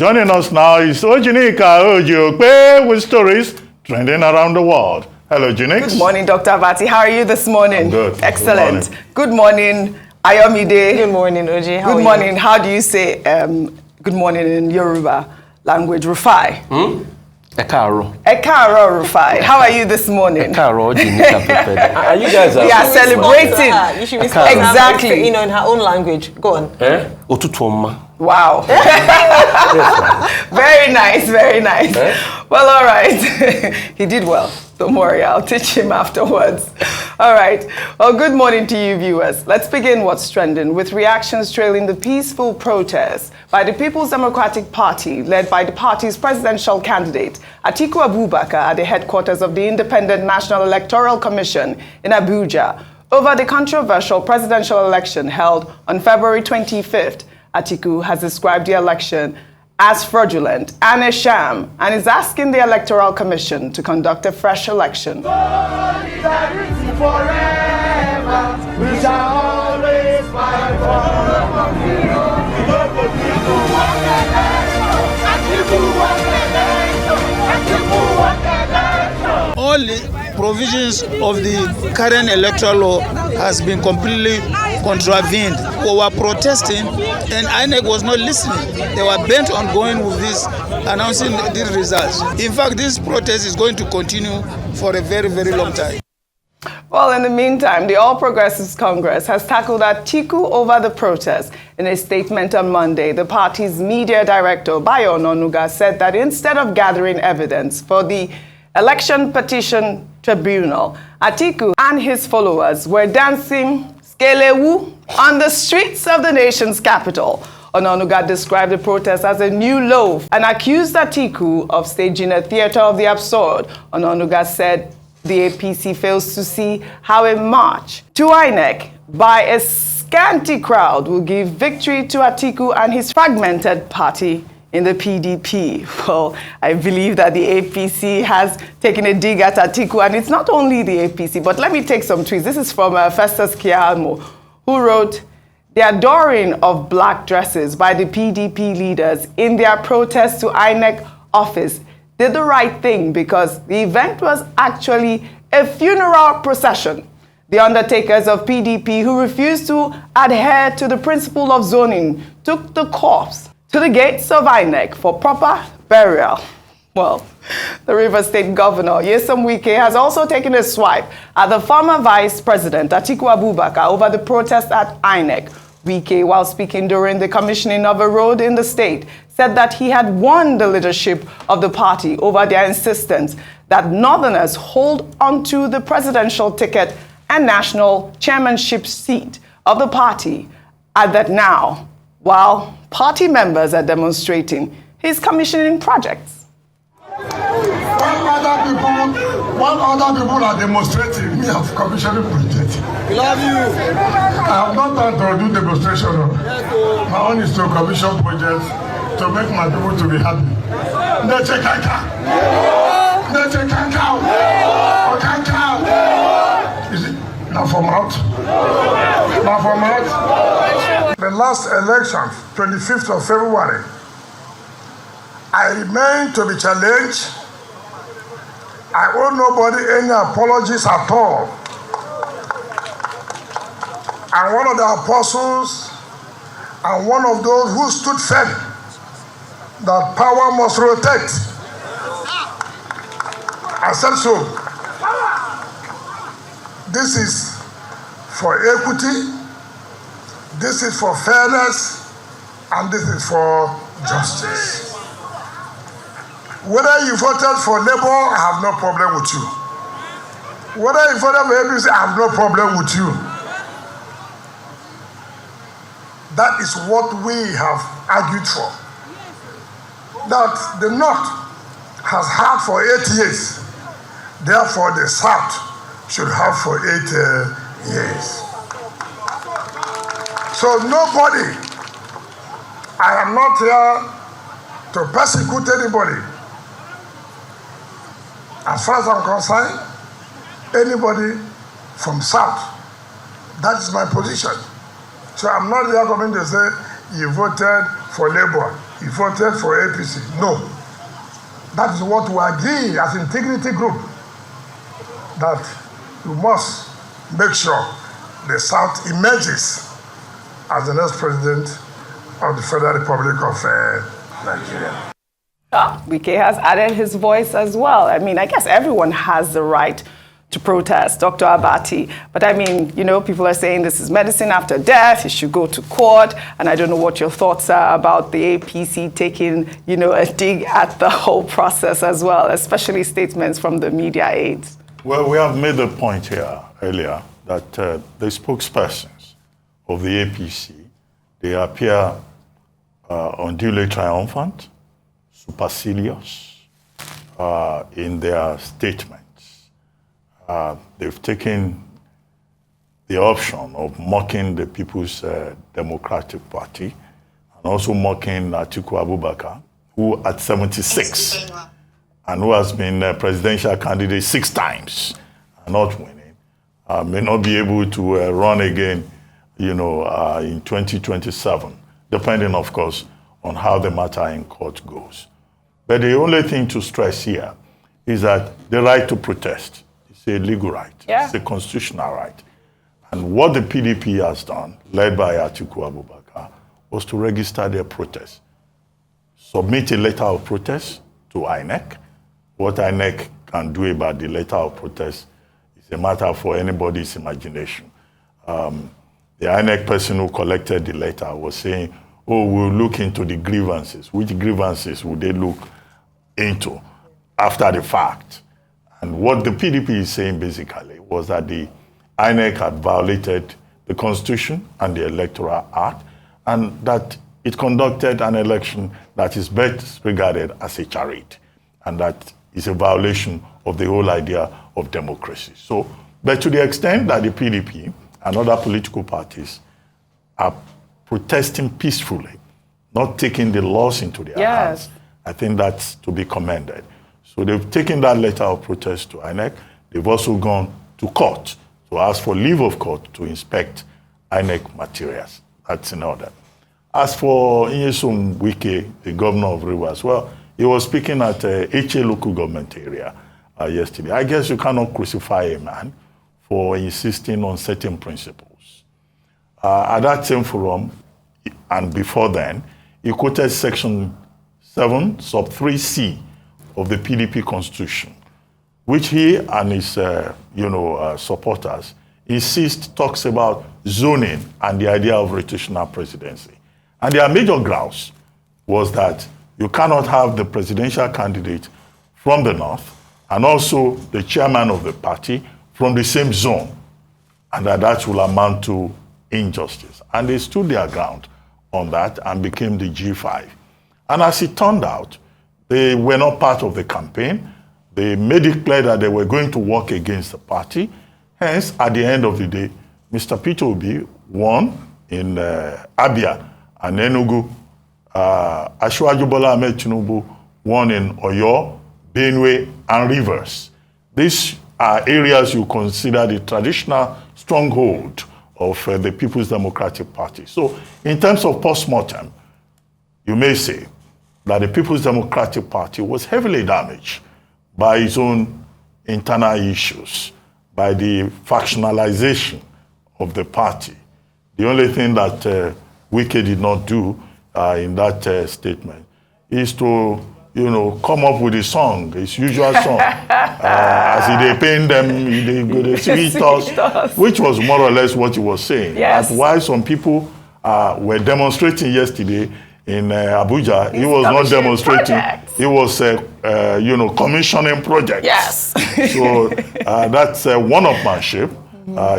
Joining us now is OjyOkpe with stories trending around the world. Hello, Jinx. Good morning, Dr. Abati. How are you this morning? I'm good. Excellent. Good morning, Ayomide. Good morning, Oji. How Good morning. How do you say good morning in Yoruba language? Rufai. Ekaro. Ekaro Rufai. How are you this morning? Ekaro, are you guys? We are celebrating. You should be exactly. In her own language. Go on. Otutuoma. Wow. Very nice, very nice. Well, all right. He did well. Don't worry, I'll teach him afterwards. All right. Well, good morning to you, viewers. Let's begin what's trending with reactions trailing the peaceful protests by the People's Democratic Party, led by the party's presidential candidate, Atiku Abubakar, at the headquarters of the Independent National Electoral Commission in Abuja, over the controversial presidential election held on February 25th. Atiku has described the election as fraudulent and a sham and is asking the Electoral Commission to conduct a fresh election. Solidarity forever. We shall always fight All the provisions of the current electoral law has been completely contravened. We were protesting and INEC was not listening. They were bent on going with this, announcing these results. In fact, this protest is going to continue for a very, very long time. Well, in the meantime, the All Progressives Congress has tackled Atiku over the protest. In a statement on Monday, the party's media director, Bayo Onanuga, said that instead of gathering evidence for the election petition tribunal, Atiku and his followers were dancing skelewu on the streets of the nation's capital. Onanuga described the protest as a new low and accused Atiku of staging a theater of the absurd. Onanuga said the APC fails to see how a march to INEC by a scanty crowd will give victory to Atiku and his fragmented party in the PDP. Well, I believe that the APC has taken a dig at Atiku, and it's not only the APC, but let me take some tweets. This is from Festus Kiamo, who wrote, "The adoring of black dresses by the PDP leaders in their protest to INEC office did the right thing because the event was actually a funeral procession. The undertakers of PDP who refused to adhere to the principle of zoning took the corpse to the gates of INEC for proper burial." Well, the Rivers State Governor, Nyesom Wike, has also taken a swipe at the former Vice President, Atiku Abubakar, over the protest at INEC. Wike, while speaking during the commissioning of a road in the state, said that he had won the leadership of the party over their insistence that Northerners hold onto the presidential ticket and national chairmanship seat of the party, and that now, while party members are demonstrating, he's commissioning projects. While other people are demonstrating, me have commissioning projects. We love you. I have not time to do demonstration. My own is to commission projects to make my people to be happy. Is it now from out? Now from out? The last election, 25th of February, I remain to be challenged. I owe nobody any apologies at all. I'm one of the apostles and one of those who stood firm that power must rotate. I said so. This is for equity, this is for fairness, and this is for justice. Whether you voted for Labour, I have no problem with you. Whether you voted for APC, I have no problem with you. That is what we have argued for. That the North has had for 8 years. Therefore, the South should have for 8 years. So nobody, I am not here to persecute anybody. As far as I'm concerned, anybody from South, that is my position. So I'm not here coming to say you voted for Labour, he voted for APC. No. That is what we agree as integrity group, that you must make sure the South emerges as the next president of the Federal Republic of Nigeria. Wike has added his voice as well. I mean, I guess everyone has the right to protest, Dr. Abati. But I mean, you know, people are saying this is medicine after death, it should go to court. And I don't know what your thoughts are about the APC taking, you know, a dig at the whole process as well, especially statements from the media aides. Well, we have made the point here earlier that the spokespersons of the APC, they appear unduly triumphant, supercilious in their statements. They've taken the option of mocking the People's Democratic Party and also mocking Atiku Abubakar, who at 76 and who has been a presidential candidate 6 times and not winning, may not be able to run again, you know, in 2027, depending, of course, on how the matter in court goes. But the only thing to stress here is that the right to protest is a legal right. Yeah. It's a constitutional right. And what the PDP has done, led by Atiku Abubakar, was to register their protest, submit a letter of protest to INEC. What INEC can do about the letter of protest is a matter for anybody's imagination. The INEC person who collected the letter was saying, oh, we'll look into the grievances. Which grievances would they look into after the fact? And what the PDP is saying basically was that the INEC had violated the Constitution and the Electoral Act, and that it conducted an election that is best regarded as a charade, and that is a violation of the whole idea of democracy. So, but to the extent that the PDP and other political parties are protesting peacefully, not taking the laws into their hands, I think that's to be commended. So they've taken that letter of protest to INEC. They've also gone to court to ask for leave of court to inspect INEC materials. That's in order. As for Nyesom Wike, the governor of Rivers, well, he was speaking at HA local government area yesterday. I guess you cannot crucify a man for insisting on certain principles. At that same forum, and before then, he quoted Section 7, sub 3C of the PDP Constitution, which he and his supporters insist talks about zoning and the idea of rotational presidency. And their major grounds was that you cannot have the presidential candidate from the north and also the chairman of the party from the same zone, and that will amount to injustice. And they stood their ground on that and became the G5. And as it turned out, they were not part of the campaign. They made it clear that they were going to work against the party. Hence, at the end of the day, Mr. Peter Obi won in Abia and Enugu. Asiwaju Bola Ahmed Tinubu won in Oyo, Benue, and Rivers. These are areas you consider the traditional stronghold of the People's Democratic Party. So, in terms of post-mortem, you may say that the People's Democratic Party was heavily damaged by its own internal issues, by the factionalization of the party. The only thing that Wike did not do in that statement is to, come up with a song, his usual song, as they paint them, they sweet us, which was more or less what he was saying. Yes. That's why some people were demonstrating yesterday in Abuja. He was not demonstrating. Projects. He was, commissioning projects. Yes. So that's one-upmanship,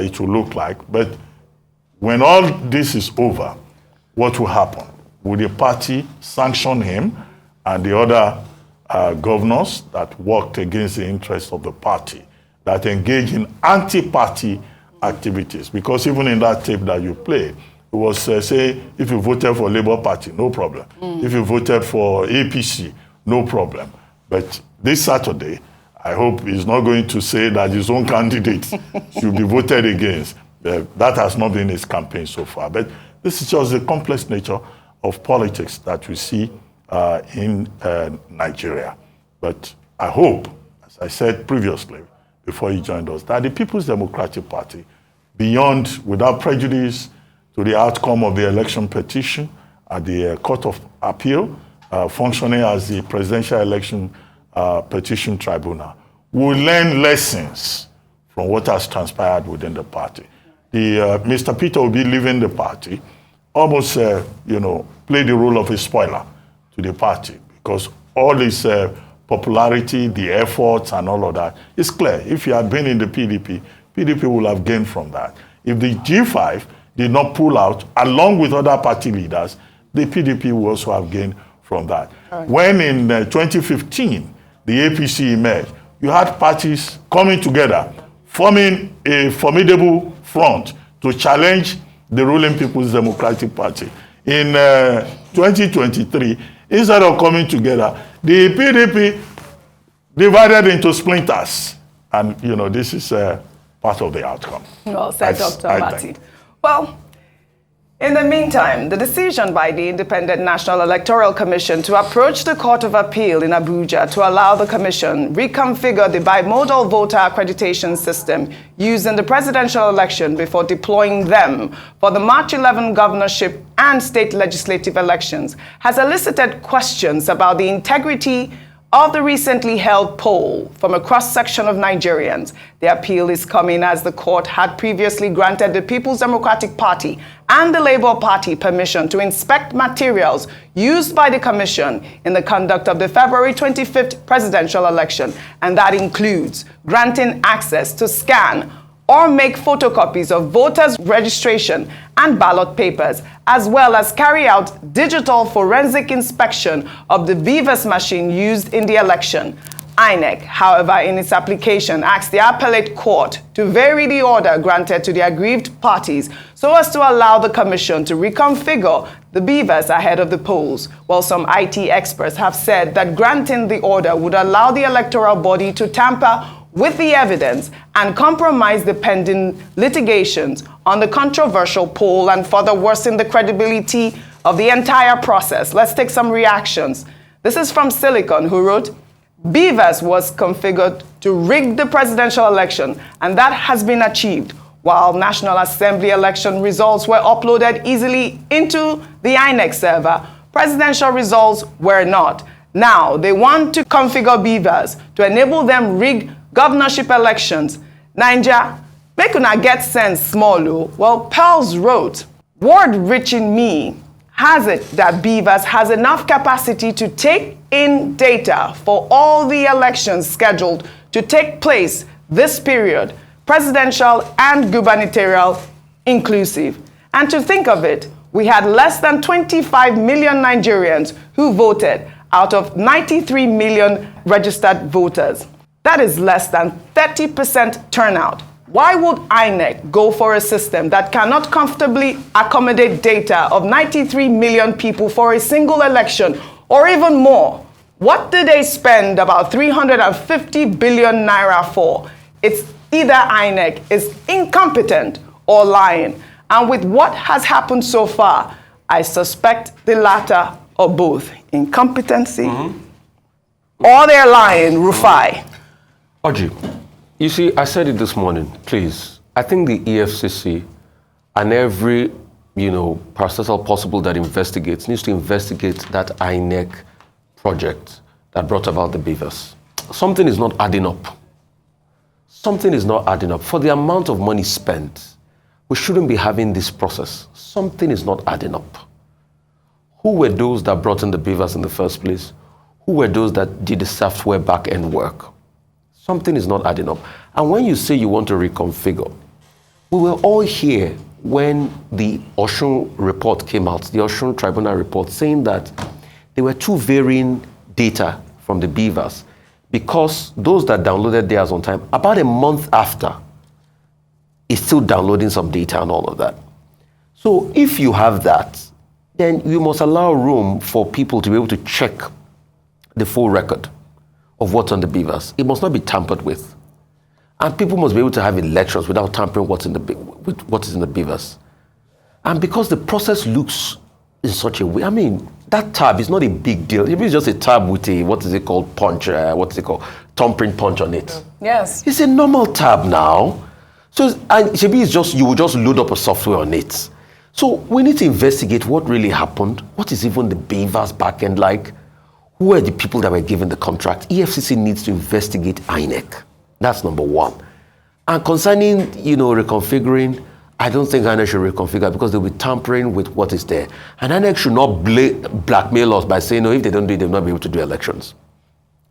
it will look like. But when all this is over, what will happen? Will the party sanction him and the other governors that worked against the interests of the party, that engage in anti-party activities? Because even in that tape that you played, it was saying, if you voted for Labour Party, no problem. If you voted for APC, no problem. But this Saturday, I hope he's not going to say that his own candidate should be voted against. That has not been his campaign so far. But this is just the complex nature of politics that we see in Nigeria. But I hope, as I said previously, before you joined us, that the People's Democratic Party, beyond, without prejudice to the outcome of the election petition at the Court of Appeal, functioning as the Presidential Election Petition Tribunal, will learn lessons from what has transpired within the party. Mr. Peter will be leaving the party, almost, play the role of a spoiler to the party, because all his popularity, the efforts, and all of that is clear. If he had been in the PDP, PDP will have gained from that. If the G5 did not pull out, along with other party leaders, the PDP will also have gained from that. Right. When in 2015, the APC emerged, you had parties coming together, forming a formidable front to challenge the ruling People's Democratic Party. In 2023, instead of coming together, the PDP divided into splinters. And, this is part of the outcome. Well said, Dr. Abati. Well, in the meantime, the decision by the Independent National Electoral Commission to approach the Court of Appeal in Abuja to allow the commission reconfigure the bimodal voter accreditation system used in the presidential election before deploying them for the March 11 governorship and state legislative elections has elicited questions about the integrity of the recently held poll from a cross-section of Nigerians. The appeal is coming as the court had previously granted the People's Democratic Party and the Labour Party permission to inspect materials used by the commission in the conduct of the February 25th presidential election, and that includes granting access to scan or make photocopies of voters' registration and ballot papers, as well as carry out digital forensic inspection of the BVAS machine used in the election. INEC, however, in its application, asked the appellate court to vary the order granted to the aggrieved parties so as to allow the commission to reconfigure the BVAS ahead of the polls, while some IT experts have said that granting the order would allow the electoral body to tamper with the evidence and compromise the pending litigations on the controversial poll and further worsen the credibility of the entire process. Let's take some reactions. This is from Silicon, who wrote, BVAS was configured to rig the presidential election, and that has been achieved. While National Assembly election results were uploaded easily into the INEC server, presidential results were not. Now, they want to configure BVAS to enable them rig governorship elections. Ninja, make una get sense small, oh. Well, Pearls wrote, word rich in me has it that BVAS has enough capacity to take in data for all the elections scheduled to take place this period, presidential and gubernatorial inclusive. And to think of it, we had less than 25 million Nigerians who voted out of 93 million registered voters. That is less than 30% turnout. Why would INEC go for a system that cannot comfortably accommodate data of 93 million people for a single election, or even more? What did they spend about 350 billion naira for? It's either INEC is incompetent or lying. And with what has happened so far, I suspect the latter or both. Incompetency or they're lying, Rufai. Oji, you see, I said it this morning, please. I think the EFCC and every, parastatal possible that investigates needs to investigate that INEC project that brought about the BVAS. Something is not adding up. Something is not adding up. For the amount of money spent, we shouldn't be having this process. Something is not adding up. Who were those that brought in the BVAS in the first place? Who were those that did the software back-end work? Something is not adding up. And when you say you want to reconfigure, we were all here when the Osun report came out, the Osun Tribunal report, saying that there were two varying data from the BVAS because those that downloaded theirs on time, about a month after, is still downloading some data and all of that. So if you have that, then you must allow room for people to be able to check the full record of what's on the BVAS. It must not be tampered with. And people must be able to have elections without tampering with what is in the BVAS. And because the process looks in such a way, that tab is not a big deal. It's just a tab with a, what is it called, punch, thumbprint punch on it. Yes. It's a normal tab now. So, and Shebi is just, you will just load up a software on it. So we need to investigate what really happened. What is even the Beavers backend like? Who are the people that were given the contract? EFCC needs to investigate INEC. That's number one. And concerning, reconfiguring, I don't think INEC should reconfigure because they'll be tampering with what is there. And INEC should not blackmail us by saying, no, if they don't do it, they'll not be able to do elections.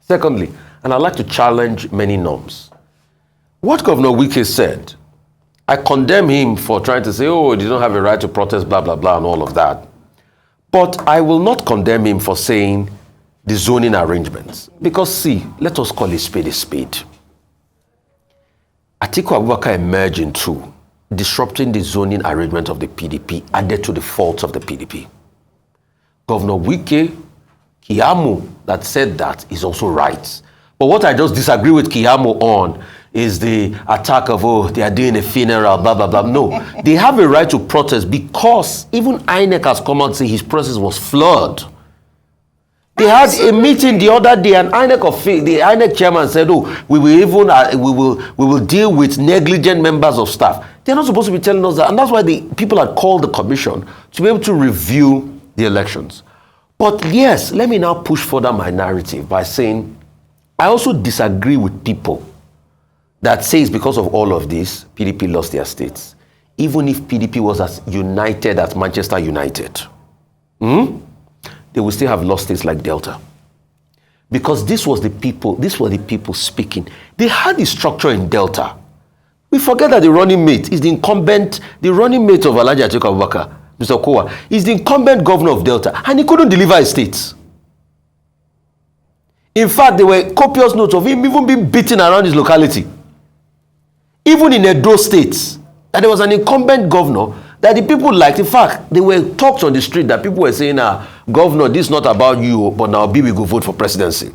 Secondly, and I'd like to challenge many norms. What Governor Wike said, I condemn him for trying to say, oh, they don't have a right to protest, blah, blah, blah, and all of that. But I will not condemn him for saying the zoning arrangements. Because see, let us call a spade a spade. Atiku Abubakar emerged into disrupting the zoning arrangement of the PDP added to the faults of the PDP. Governor Wike, Kiamu, that said that is also right. But what I just disagree with Kiamu on is the attack of, oh, they are doing a funeral, blah, blah, blah. No, they have a right to protest because even INEC has come out and say his process was flawed. They had a meeting the other day, and the INEC chairman said, "Oh, we will deal with negligent members of staff." They're not supposed to be telling us that, and that's why the people had called the commission to be able to review the elections. But yes, let me now push further my narrative by saying I also disagree with people that says because of all of this, PDP lost their states, even if PDP was as united as Manchester United. They will still have lost states like Delta. Because this were the people speaking. They had the structure in Delta. We forget that the running mate is the running mate of Alhaji Atiku Abubakar, Mr. Okowa, is the incumbent governor of Delta, and he couldn't deliver his states. In fact, there were copious notes of him even being beaten around his locality. Even in Edo State, that there was an incumbent governor that the people liked. In fact, there were talks on the street that people were saying, Governor, this is not about you, but now we go vote for presidency.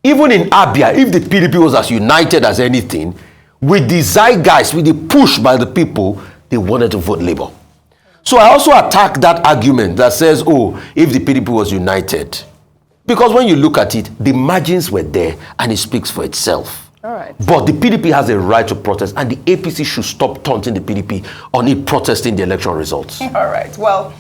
Even in Abia, if the PDP was as united as anything, with the zeitgeist, with the push by the people, they wanted to vote Labour. So I also attack that argument that says, oh, if the PDP was united. Because when you look at it, the margins were there and it speaks for itself. All right. But the PDP has a right to protest, and the APC should stop taunting the PDP on it protesting the election results. All right. Well,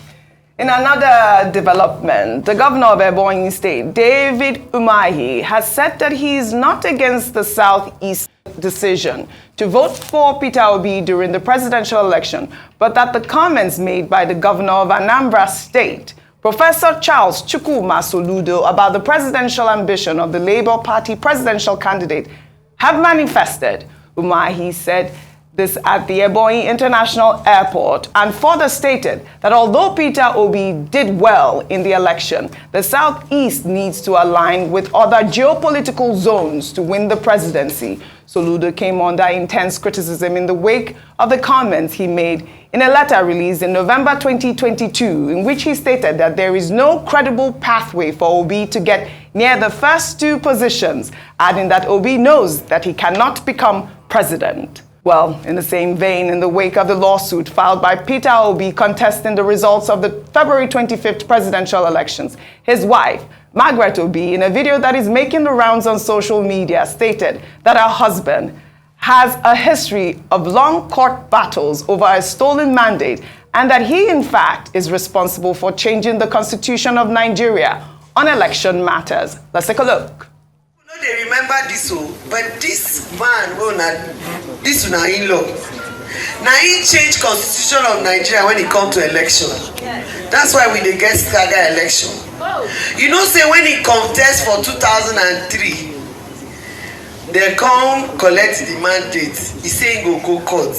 in another development, the governor of Ebonyi State, David Umahi, has said that he is not against the Southeast decision to vote for Peter Obi during the presidential election, but that the comments made by the governor of Anambra State, Professor Charles Chukwuma Soludo, about the presidential ambition of the Labour Party presidential candidate have manifested. Umahi said this at the Ebonyi International Airport and further stated that although Peter Obi did well in the election, the Southeast needs to align with other geopolitical zones to win the presidency. Soludo came under intense criticism in the wake of the comments he made in a letter released in November 2022, in which he stated that there is no credible pathway for Obi to get near the first two positions, adding that Obi knows that he cannot become president. Well, in the same vein, in the wake of the lawsuit filed by Peter Obi contesting the results of the February 25th presidential elections, his wife, Margaret Obi, in a video that is making the rounds on social media, stated that her husband has a history of long court battles over a stolen mandate and that he, in fact, is responsible for changing the constitution of Nigeria on election matters. Let's take a look. They remember this, but this man, this una in-law, now he changed constitution of Nigeria when it comes to election. That's why we dey get stagger election. You know, say when he contest for 2003, they come collect the mandate. He say he go court.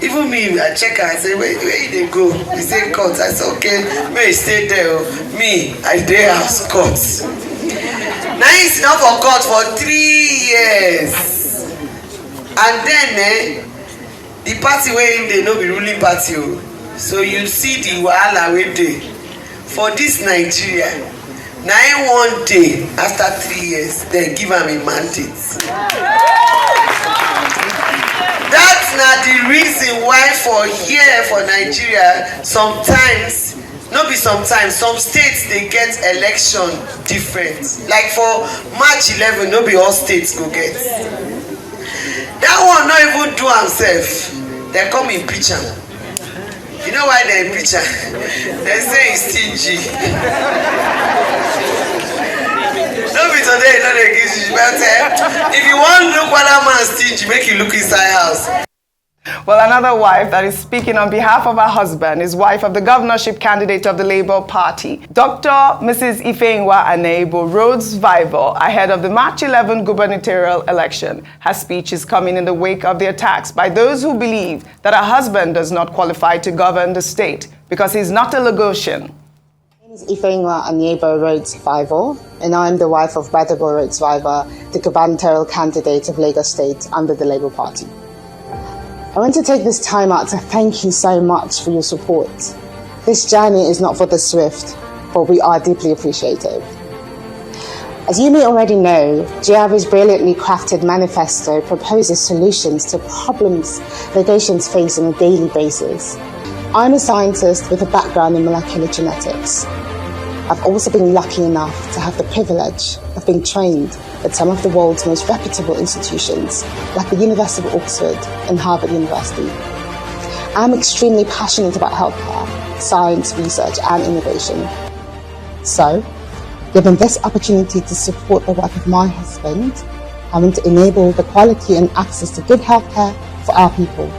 Even me, I check her, I say, where they go? He say court. I say, okay, may stay there. Me, I dey house court. Now he's not for court for 3 years. And then the party where they no be ruling party. So you see the wahala wey dey for this Nigeria. Now one day after 3 years, they give him a mandate. That's not the reason why for here for Nigeria sometimes no be sometimes some states dey get election different, like for March 11 no be all states go get. That one no even do am sef, dem come impeach am. You know why dem impeach am? Dem say he's stingy. No be today, no dey give you, but if you wan look whether man stingy, make you look inside house. Well, another wife that is speaking on behalf of her husband is wife of the governorship candidate of the Labour Party, Dr. Mrs. Ifeyinwa Anebo, Rhodes Vival, ahead of the March 11 gubernatorial election. Her speech is coming in the wake of the attacks by those who believe that her husband does not qualify to govern the state because he's not a Lagosian. My name is Ifeyinwa Anebo Rhodes Vival, and I'm the wife of Badabo Rhodes Vival, the gubernatorial candidate of Lagos State under the Labour Party. I want to take this time out to thank you so much for your support. This journey is not for the swift, but we are deeply appreciative. As you may already know, GRV's brilliantly crafted manifesto proposes solutions to problems Lagosians face on a daily basis. I'm a scientist with a background in molecular genetics. I've also been lucky enough to have the privilege of being trained at some of the world's most reputable institutions, like the University of Oxford and Harvard University. I'm extremely passionate about healthcare, science, research, and innovation. So, given this opportunity to support the work of my husband, I want to enable the quality and access to good healthcare for our people.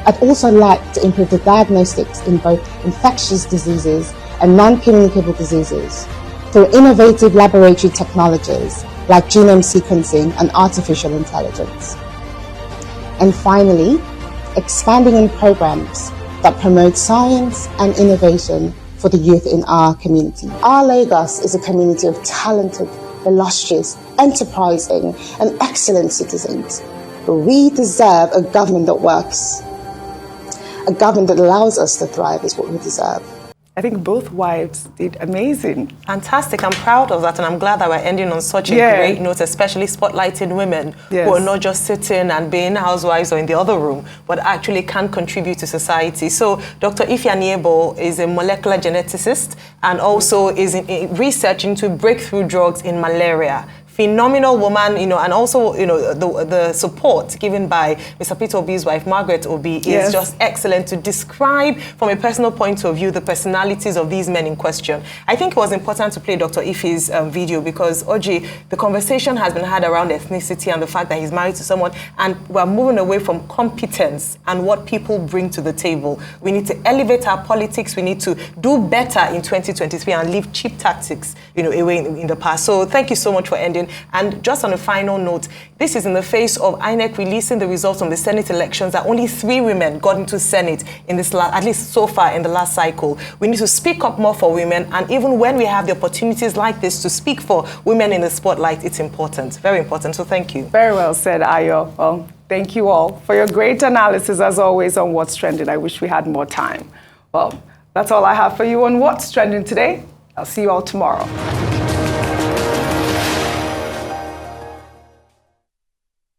I'd also like to improve the diagnostics in both infectious diseases and non-communicable diseases through innovative laboratory technologies like genome sequencing and artificial intelligence. And finally, expanding on programs that promote science and innovation for the youth in our community. Our Lagos is a community of talented, illustrious, enterprising, and excellent citizens. We deserve a government that works. A government that allows us to thrive is what we deserve. I think both wives did amazing. Fantastic. I'm proud of that, and I'm glad that we're ending on such a great note, especially spotlighting women who are not just sitting and being housewives or in the other room, but actually can contribute to society. So Dr. Ife Anebo is a molecular geneticist and also is in research into breakthrough drugs in malaria. Phenomenal woman, and also, the support given by Mr. Peter Obi's wife, Margaret Obi, is just excellent to describe from a personal point of view the personalities of these men in question. I think it was important to play Dr. Ife's video because, Oji, the conversation has been had around ethnicity and the fact that he's married to someone, and we're moving away from competence and what people bring to the table. We need to elevate our politics. We need to do better in 2023 and leave cheap tactics, away in the past. So thank you so much for ending. And just on a final note, this is in the face of INEC releasing the results from the Senate elections that only 3 women got into Senate in this at least so far in the last cycle. We need to speak up more for women, and even when we have the opportunities like this to speak for women in the spotlight, it's important, very important. So thank you. Very well said, Ayo. Well, thank you all for your great analysis as always on What's Trending. I wish we had more time. Well, that's all I have for you on What's Trending today. I'll see you all tomorrow.